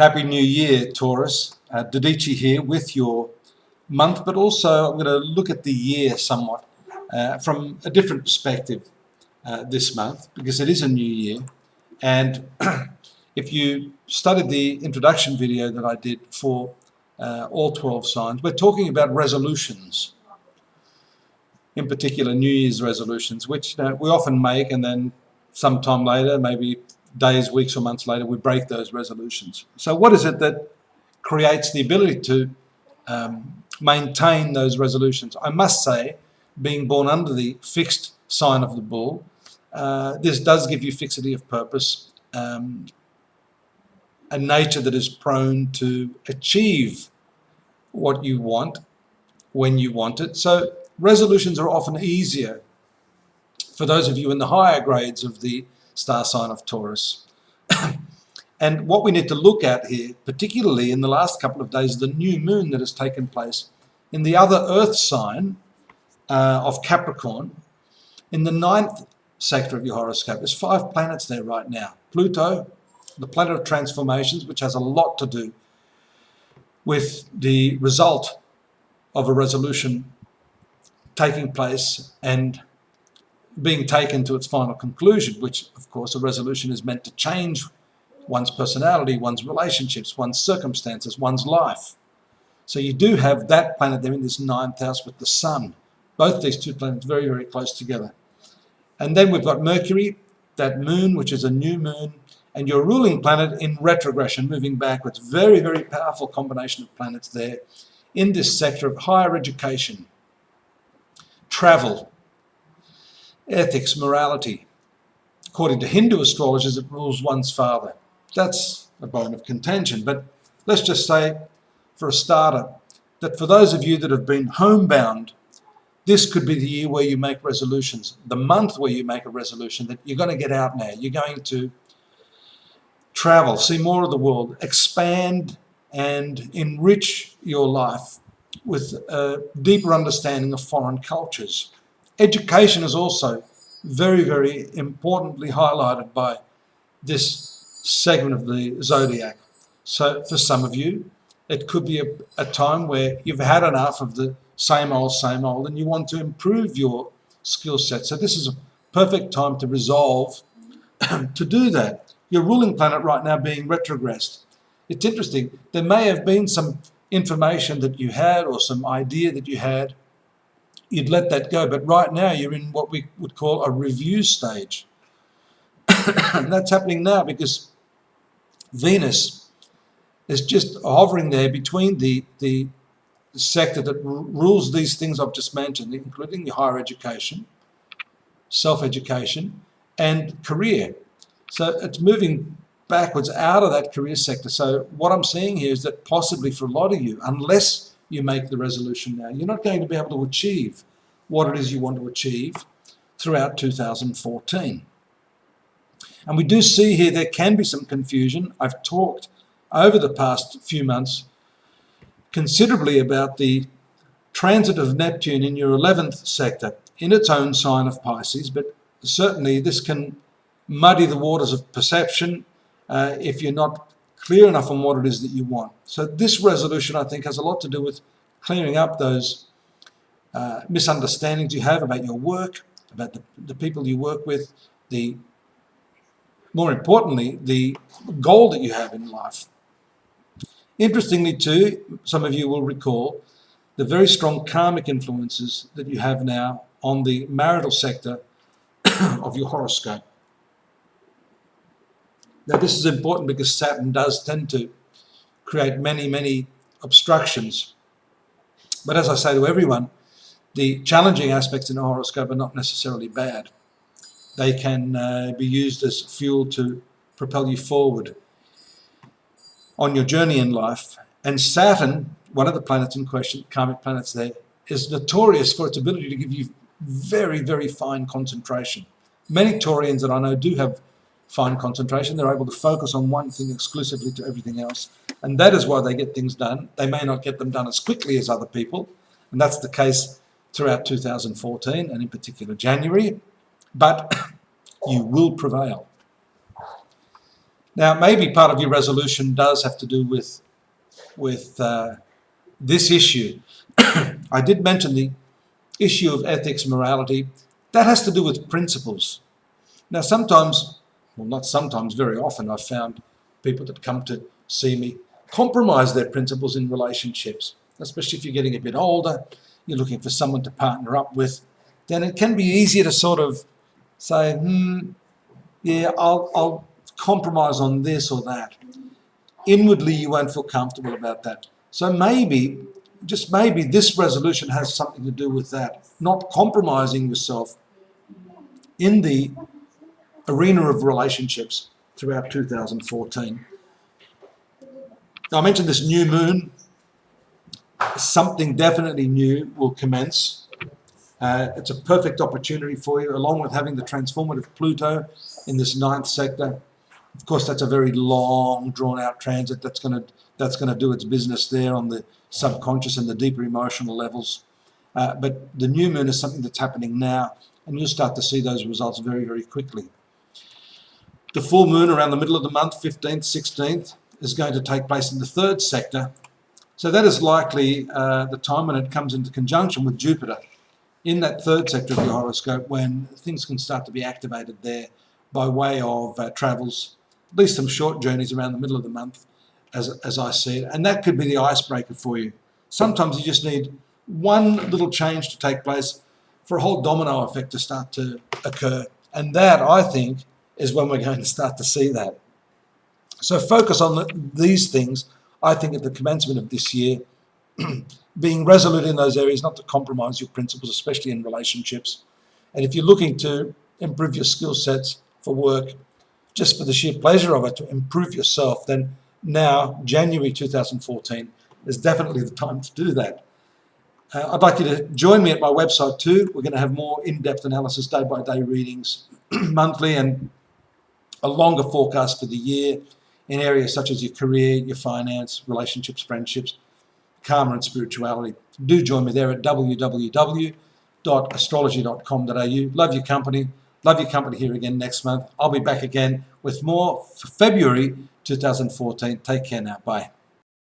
Happy New Year, Taurus. Dodici here with your month, but also I'm going to look at the year somewhat from a different perspective this month, because it is a new year. And if you studied the introduction video that I did for all 12 signs, we're talking about resolutions, in particular New Year's resolutions, which we often make, and then sometime later, maybe days, weeks or months later, we break those resolutions. So what is it that creates the ability to maintain those resolutions? I must say, being born under the fixed sign of the bull, this does give you fixity of purpose, a nature that is prone to achieve what you want when you want it. So resolutions are often easier for those of you in the higher grades of the star sign of Taurus. And what we need to look at here, particularly in the last couple of days, the new moon that has taken place in the other earth sign of Capricorn, in the 9th sector of your horoscope. There's 5 planets there right now. Pluto, the planet of transformations, which has a lot to do with the result of a resolution taking place and being taken to its final conclusion, which, of course, a resolution is meant to change one's personality, one's relationships, one's circumstances, one's life. So you do have that planet there in this 9th house with the sun. Both these two planets very, very close together. And then we've got Mercury, that moon, which is a new moon, and your ruling planet in retrogression, moving backwards. Very, very powerful combination of planets there in this sector of higher education, travel, ethics, morality. According to Hindu astrologers, it rules one's father. That's a bone of contention. But let's just say, for a starter, that for those of you that have been homebound, this could be the year where you make resolutions, the month where you make a resolution that you're going to get out now. You're going to travel, see more of the world, expand and enrich your life with a deeper understanding of foreign cultures. Education is also very, very importantly highlighted by this segment of the zodiac. So for some of you, it could be a time where you've had enough of the same old, and you want to improve your skill set. So this is a perfect time to resolve to do that. Your ruling planet right now being retrogressed. It's interesting. There may have been some information that you had or some idea that you had. You'd let that go, but right now you're in what we would call a review stage. And that's happening now because Venus is just hovering there between the sector that rules these things I've just mentioned, including your higher education, self-education, and career. So it's moving backwards out of that career sector. So what I'm seeing here is that possibly for a lot of you, unless you make the resolution now, you're not going to be able to achieve what it is you want to achieve throughout 2014. And we do see here there can be some confusion. I've talked over the past few months considerably about the transit of Neptune in your 11th sector in its own sign of Pisces, but certainly this can muddy the waters of perception if you're not clear enough on what it is that you want. So this resolution, I think, has a lot to do with clearing up those misunderstandings you have about your work, about the people you work with, more importantly, the goal that you have in life. Interestingly too, some of you will recall the very strong karmic influences that you have now on the marital sector of your horoscope. Now this is important because Saturn does tend to create many, many obstructions. But as I say to everyone, the challenging aspects in a horoscope are not necessarily bad. They can be used as fuel to propel you forward on your journey in life. And Saturn, one of the planets in question, karmic planets there, is notorious for its ability to give you very, very fine concentration. Many Taurians that I know do have fine concentration. They're able to focus on one thing exclusively to everything else. And that is why they get things done. They may not get them done as quickly as other people. And that's the case throughout 2014 and in particular January. But you will prevail. Now, maybe part of your resolution does have to do with this issue. I did mention the issue of ethics, morality. That has to do with principles. Now, sometimes, well, not sometimes, very often, I've found people that come to see me compromise their principles in relationships, especially if you're getting a bit older, you're looking for someone to partner up with, then it can be easier to sort of say, yeah, I'll compromise on this or that. Inwardly, you won't feel comfortable about that. So maybe, just maybe, this resolution has something to do with that, not compromising yourself in the arena of relationships throughout 2014. Now, I mentioned this new moon. Something definitely new will commence. It's a perfect opportunity for you, along with having the transformative Pluto in this 9th sector. Of course, that's a very long, drawn-out transit that's going to do its business there on the subconscious and the deeper emotional levels. But the new moon is something that's happening now, and you'll start to see those results very, very quickly. The full moon around the middle of the month, 15th, 16th, is going to take place in the 3rd sector. So that is likely the time when it comes into conjunction with Jupiter in that 3rd sector of your horoscope, when things can start to be activated there by way of travels, at least some short journeys around the middle of the month, as I see it. And that could be the icebreaker for you. Sometimes you just need one little change to take place for a whole domino effect to start to occur. And that, I think, is when we're going to start to see that. So focus on these things, I think, at the commencement of this year, being resolute in those areas, not to compromise your principles, especially in relationships. And if you're looking to improve your skill sets for work, just for the sheer pleasure of it, to improve yourself, then now, January 2014, is definitely the time to do that. I'd like you to join me at my website too. We're going to have more in-depth analysis, day-by-day readings, monthly, and a longer forecast for the year in areas such as your career, your finance, relationships, friendships, karma and spirituality. Do join me there at www.astrology.com.au. Love your company. Love your company here again next month. I'll be back again with more for February 2014. Take care now. Bye.